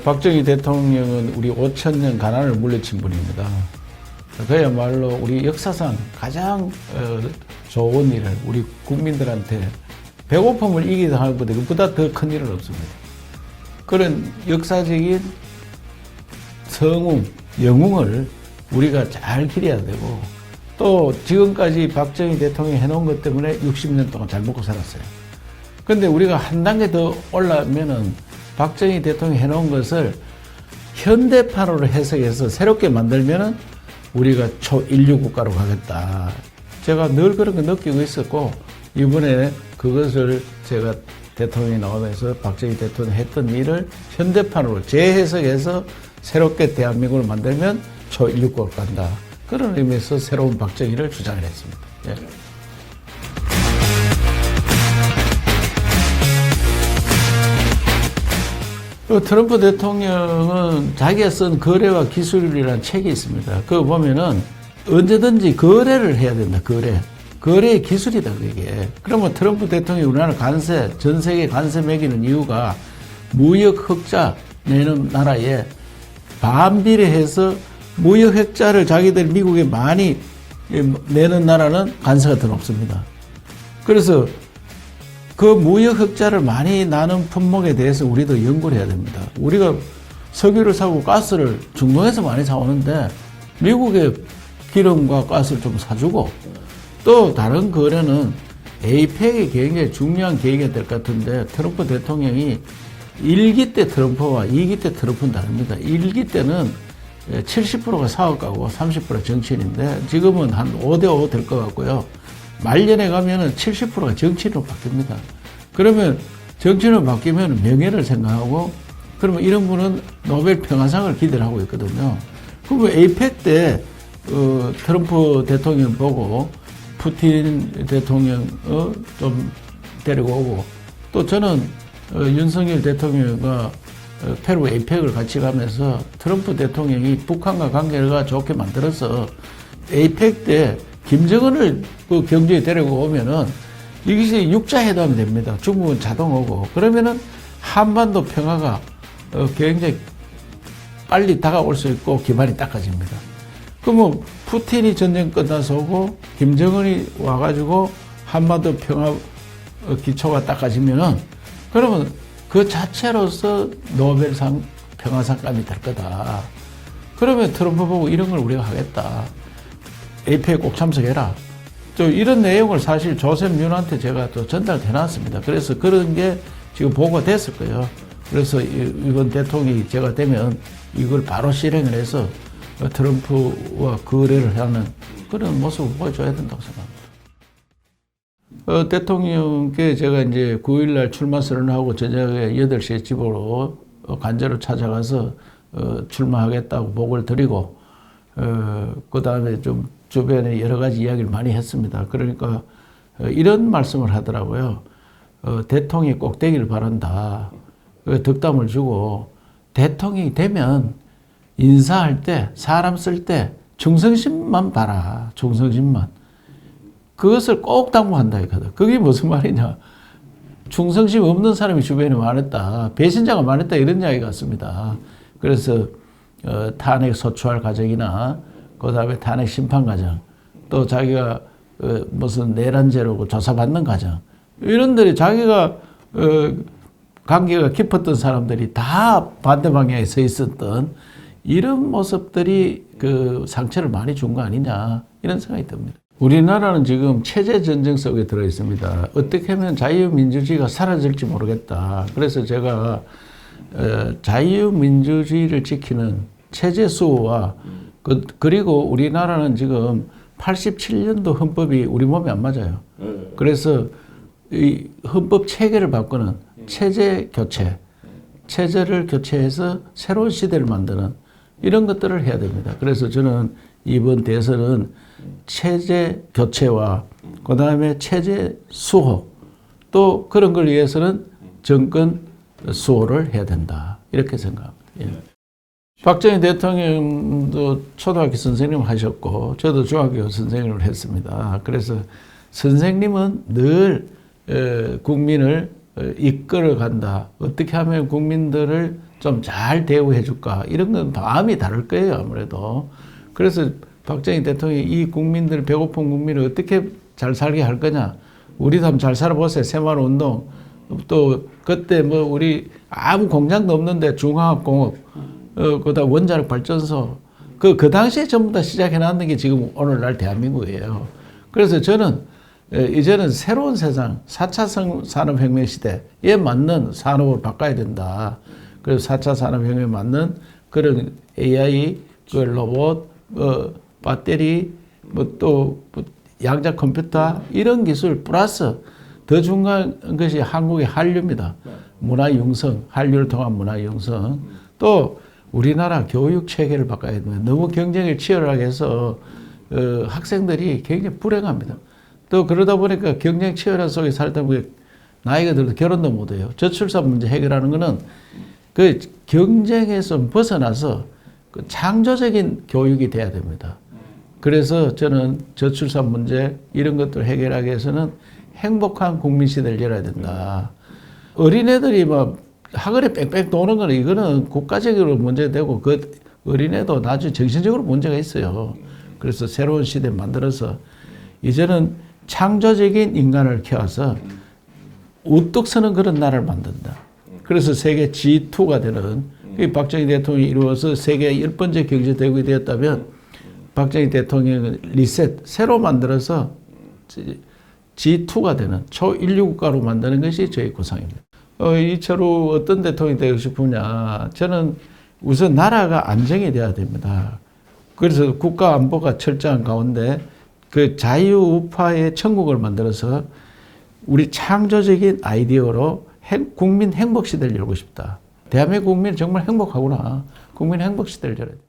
박정희 대통령은 우리 5천년 가난을 물리친 분입니다. 그야말로 우리 역사상 가장 좋은 일을 우리 국민들한테 배고픔을 이기다 하는 것보다 그보다 더 큰 일은 없습니다. 그런 역사적인 성웅, 영웅을 우리가 잘 기려야 되고 또 지금까지 박정희 대통령이 해놓은 것 때문에 60년 동안 잘 먹고 살았어요. 그런데 우리가 한 단계 더 올라가면은 박정희 대통령이 해놓은 것을 현대판으로 해석해서 새롭게 만들면은 우리가 초인류 국가로 가겠다. 제가 늘 그런 거 느끼고 있었고 이번에 그것을 제가 대통령이 나오면서 박정희 대통령이 했던 일을 현대판으로 재해석해서 새롭게 대한민국을 만들면 초인류 국가로 간다. 그런 의미에서 새로운 박정희를 주장을 했습니다. 예. 트럼프 대통령은 자기가 쓴 거래와 기술이라는 책이 있습니다. 그거 보면은 언제든지 거래를 해야 된다. 거래의 기술이다, 그게. 그러면 트럼프 대통령이 우리나라 관세, 전 세계 관세 매기는 이유가 무역 흑자 내는 나라에 반비례해서 무역 흑자를 자기들 미국에 많이 내는 나라는 관세가 더 높습니다. 그래서 그 무역 흑자를 많이 나는 품목에 대해서 우리도 연구를 해야 됩니다. 우리가 석유를 사고 가스를 중동에서 많이 사오는데 미국의 기름과 가스를 좀 사주고 또 다른 거래는 에이펙이 굉장히 중요한 계기가 될 것 같은데 트럼프 대통령이 1기 때 트럼프와 2기 때 트럼프는 다릅니다. 1기 때는 70%가 사업가고 30% 정치인인데 지금은 한 5대5 될 것 같고요. 말년에 가면은 70%가 정치인으로 바뀝니다. 그러면 정치인으로 바뀌면 명예를 생각하고 그러면 이런 분은 노벨 평화상을 기대를 하고 있거든요. 그러면 에이펙 때 트럼프 대통령 보고 푸틴 대통령 좀 데리고 오고 또 저는 윤석열 대통령과 페루 에이펙을 같이 가면서 트럼프 대통령이 북한과 관계가 좋게 만들어서 에이펙 때 김정은을 그 경주에 데리고 오면은 이것이 육자회담이 됩니다. 중국은 자동 오고 그러면은 한반도 평화가 굉장히 빨리 다가올 수 있고 기반이 닦아집니다. 그러면 푸틴이 전쟁 끝나서 오고 김정은이 와가지고 한반도 평화 기초가 닦아지면은 그러면 그 자체로서 노벨상 평화상감이 될 거다. 그러면 트럼프 보고 이런 걸 우리가 하겠다. 에이펙 꼭 참석해라. 또 이런 내용을 사실 조셉 윤한테 제가 또 전달해 놨습니다. 그래서 그런 게 지금 보고가 됐을 거예요. 그래서 이번 대통령이 제가 되면 이걸 바로 실행을 해서 트럼프와 거래를 하는 그런 모습을 보여줘야 된다고 생각합니다. 대통령께 제가 이제 9일날 출마 선언하고 저녁에 8시에 집으로 간절히 찾아가서 출마하겠다고 보고를 드리고 그 다음에 좀 주변에 여러 가지 이야기를 많이 했습니다. 그러니까 이런 말씀을 하더라고요. 대통령이 꼭 되기를 바란다. 덕담을 주고 대통령이 되면 인사할 때 사람 쓸 때 충성심만 봐라. 충성심만. 그것을 꼭 당부한다 이거든. 그게 무슨 말이냐. 충성심 없는 사람이 주변에 많았다. 배신자가 많았다 이런 이야기 같습니다. 그래서 탄핵 소추할 과정이나 그 다음에 탄핵 심판 과정 또 자기가 무슨 내란죄로 조사받는 과정 이런 데에 자기가 관계가 깊었던 사람들이 다 반대 방향에 서 있었던 이런 모습들이 그 상처를 많이 준 거 아니냐 이런 생각이 듭니다. 우리나라는 지금 체제 전쟁 속에 들어 있습니다. 어떻게 하면 자유민주주의가 사라질지 모르겠다. 그래서 제가 자유민주주의를 지키는 체제 수호와 그리고 우리나라는 지금 87년도 헌법이 우리 몸에 안 맞아요. 그래서 이 헌법 체계를 바꾸는 체제 교체, 체제를 교체해서 새로운 시대를 만드는 이런 것들을 해야 됩니다. 그래서 저는 이번 대선은 체제 교체와 그 다음에 체제 수호 또 그런 걸 위해서는 정권 수호를 해야 된다. 이렇게 생각합니다. 예. 박정희 대통령도 초등학교 선생님을 하셨고 저도 중학교 선생님을 했습니다. 그래서 선생님은 늘 국민을 이끌어 간다. 어떻게 하면 국민들을 좀 잘 대우해 줄까? 이런 건 마음이 다를 거예요, 아무래도. 그래서 박정희 대통령이 이 국민들, 배고픈 국민을 어떻게 잘 살게 할 거냐? 우리도 한번 잘 살아보세요. 새마을운동. 또 그때 뭐 우리 아무 공장도 없는데 중화학공업, 그다음 원자력 발전소, 그 당시에 전부 다 시작해 놨는 게 지금 오늘날 대한민국이에요. 그래서 저는 이제는 새로운 세상, 4차 산업혁명 시대에 맞는 산업을 바꿔야 된다. 그래서 4차 산업혁명에 맞는 그런 AI, 그 로봇, 배터리, 또 양자 컴퓨터 이런 기술 플러스 더 중요한 것이 한국의 한류입니다. 문화융성, 한류를 통한 문화융성. 또 우리나라 교육 체계를 바꿔야 됩니다. 너무 경쟁이 치열하게 해서 학생들이 굉장히 불행합니다. 또 그러다 보니까 경쟁 치열한 속에 살다 보니 나이가 들어도 결혼도 못해요. 저출산 문제 해결하는 거는 그 경쟁에서 벗어나서 그 창조적인 교육이 돼야 됩니다. 그래서 저는 저출산 문제 이런 것들을 해결하기 위해서는 행복한 국민 시대를 열어야 된다. 어린애들이 막 학원에 뺑뺑 도는 거는 이거는 국가적으로 문제되고 그 어린애도 나중에 정신적으로 문제가 있어요. 그래서 새로운 시대 만들어서 이제는 창조적인 인간을 키워서 우뚝 서는 그런 나라를 만든다. 그래서 세계 G2가 되는 박정희 대통령이 이루어서 세계 10번째 경제대국이 되었다면 박정희 대통령은 리셋, 새로 만들어서 G2가 되는 초인류 국가로 만드는 것이 저희 구상입니다. 이처럼 어떤 대통령이 되고 싶으냐. 저는 우선 나라가 안정이 돼야 됩니다. 그래서 국가 안보가 철저한 가운데 그 자유우파의 천국을 만들어서 우리 창조적인 아이디어로 국민 행복 시대를 열고 싶다. 대한민국 국민이 정말 행복하구나. 국민 행복 시대를 열어야 돼.